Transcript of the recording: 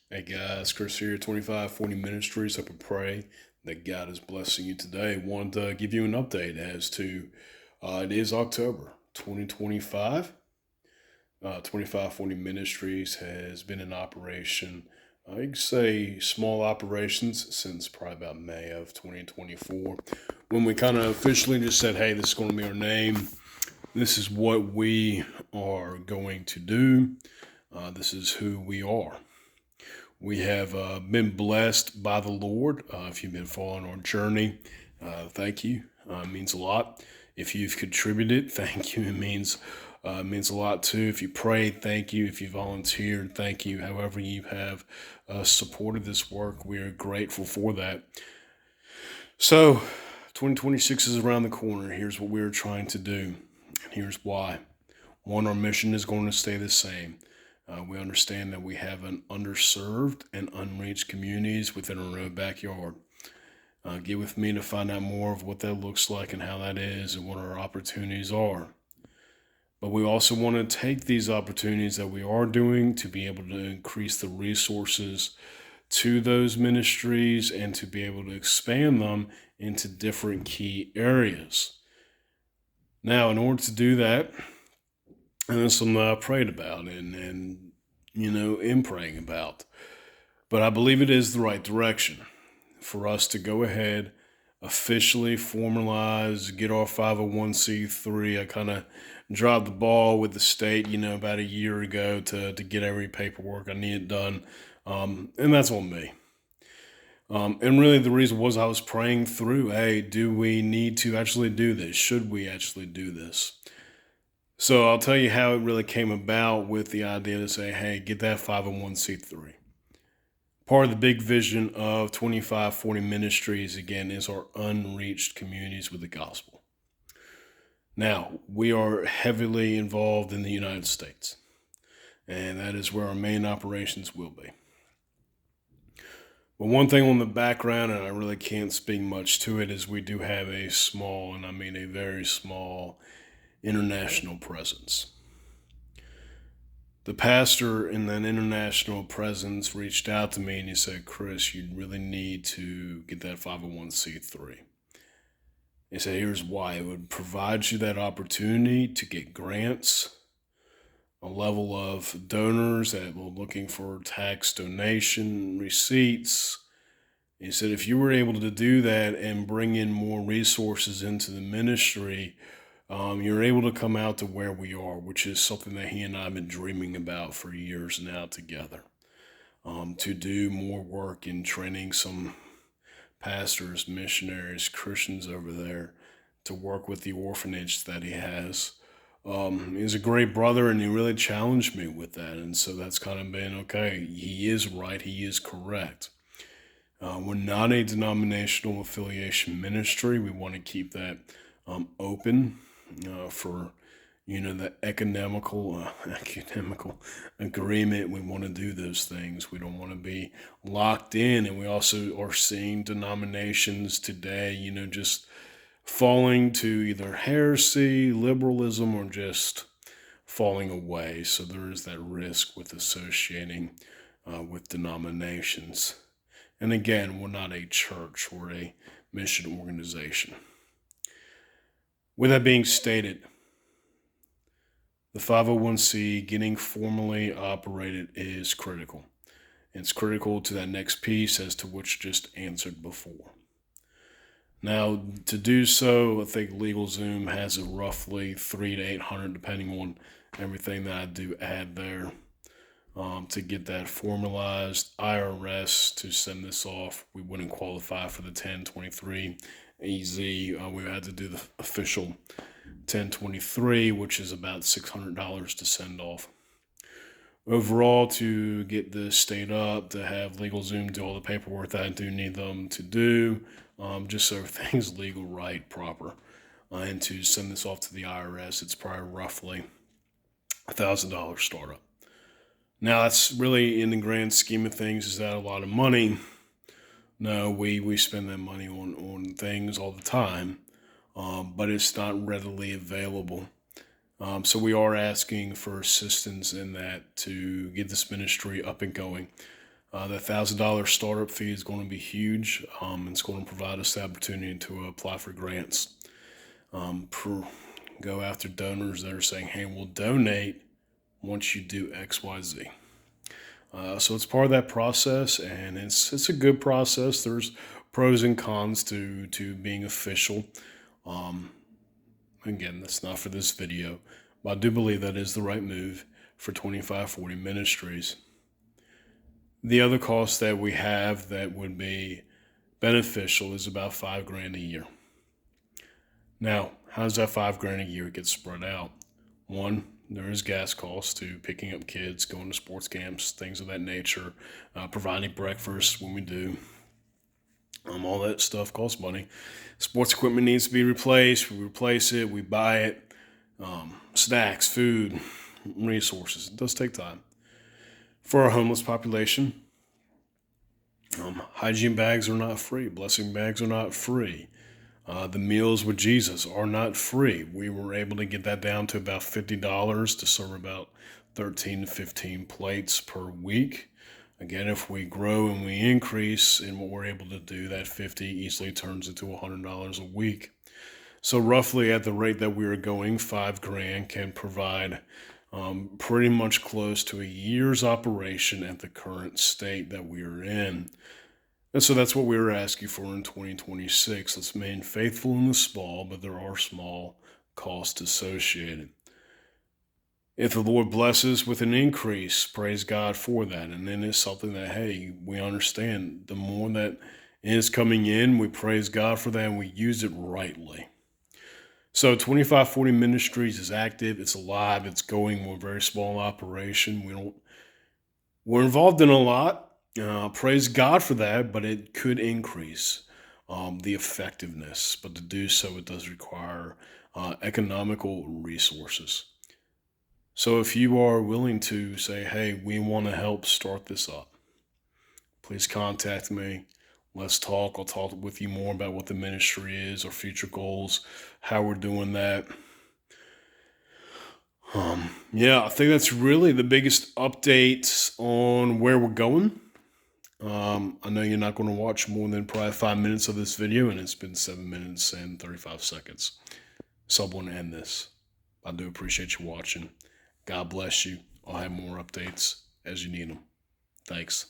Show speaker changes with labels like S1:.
S1: Hey guys, Chris here, 2540 Ministries. Hope and pray that God is blessing you today. Wanted to give you an update as to it is October 2025. 2540 Ministries has been in operation, you could say small operations, since probably about May of 2024, when we kind of officially just said, hey, this is going to be our name. This is what we are going to do. This is who we are. We have been blessed by the Lord. If you've been following our journey, thank you. It means a lot. If you've contributed, thank you. It means a lot too. If you prayed, thank you. If you volunteered, thank you. However you have supported this work, we are grateful for that. So, 2026 is around the corner. Here's what we're trying to do, and here's why. One, our mission is going to stay the same. We understand that we have an underserved and unreached communities within our own backyard. Get with me to find out more of what that looks like and how that is and what our opportunities are. But we also want to take these opportunities that we are doing to be able to increase the resources to those ministries and to be able to expand them into different key areas. Now, in order to do that, and that's something I prayed about and in praying about. But I believe it is the right direction for us to go ahead, officially formalize, get our 501c3. I kind of dropped the ball with the state, about a year ago to get every paperwork I needed done. And that's on me. And really, the reason was I was praying through, hey, do we need to actually do this? Should we actually do this? So I'll tell you how it really came about with the idea to say, hey, get that 501c3. Part of the big vision of 2540 Ministries, again, is our unreached communities with the gospel. Now, we are heavily involved in the United States, and that is where our main operations will be. But one thing on the background, and I really can't speak much to it, is we do have a small, and I mean a very small, international presence. The pastor in that international presence reached out to me and he said, Chris, you really need to get that 501c3. He said, here's why. It would provide you that opportunity to get grants, a level of donors that were looking for tax donation receipts. He said, if you were able to do that and bring in more resources into the ministry, you're able to come out to where we are, which is something that he and I have been dreaming about for years now together. To do more work in training some pastors, missionaries, Christians over there to work with the orphanage that he has. He's a great brother and he really challenged me with that. And so that's kind of been okay. He is right. He is correct. We're not a denominational affiliation ministry. We want to keep that open for the academical agreement. We want to do those things. We don't want to be locked in. And we also are seeing denominations today, just falling to either heresy, liberalism, or just falling away. So there is that risk with associating with denominations. And again, we're not a church, we're a mission organization. With that being stated, the 501c getting formally operated is critical. It's critical to that next piece as to which just answered before. Now, to do so, I think LegalZoom has a roughly 300 to 800, depending on everything that I do add there, to get that formalized. IRS to send this off, we wouldn't qualify for the 1023 AZ. We had to do the official 1023, which is about $600 to send off. Overall, to get this state up, to have LegalZoom do all the paperwork that I do need them to do, just so everything's legal, right, proper, and to send this off to the IRS, it's probably roughly $1,000 startup. Now, that's really, in the grand scheme of things, is that a lot of money? No, we spend that money on things all the time, but it's not readily available. So we are asking for assistance in that to get this ministry up and going. The $1,000 startup fee is going to be huge. It's going to provide us the opportunity to apply for grants. Go after donors that are saying, hey, we'll donate once you do X, Y, Z. So it's part of that process, and it's a good process. There's pros and cons to being official. Again, that's not for this video, but I do believe that is the right move for 2540 Ministries. The other cost that we have that would be beneficial is about $5,000 a year. Now, how does that $5,000 a year get spread out? One, there is gas costs to picking up kids, going to sports camps, things of that nature, providing breakfast when we do. All that stuff costs money. Sports equipment needs to be replaced. We replace it. We buy it. Snacks, food, resources. It does take time. For our homeless population, hygiene bags are not free. Blessing bags are not free. The meals with Jesus are not free. We were able to get that down to about $50 to serve about 13 to 15 plates per week. Again, if we grow and we increase in what we're able to do, that 50 easily turns into $100 a week. So roughly at the rate that we are going, $5,000 can provide pretty much close to a year's operation at the current state that we are in. And so that's what we were asking for in 2026. Let's remain faithful in the small, but there are small costs associated. If the Lord blesses with an increase, praise God for that. And then it's something that, hey, we understand. The more that is coming in, we praise God for that, and we use it rightly. So 2540 Ministries is active. It's alive. It's going. We're a very small operation. We're involved in a lot. Praise God for that, but it could increase the effectiveness. But to do so, it does require economical resources. So if you are willing to say, hey, we want to help start this up, please contact me. Let's talk. I'll talk with you more about what the ministry is, our future goals, how we're doing that. I think that's really the biggest updates on where we're going. I know you're not going to watch more than probably 5 minutes of this video, and it's been 7 minutes and 35 seconds. So I want to end this. I do appreciate you watching. God bless you. I'll have more updates as you need them. Thanks.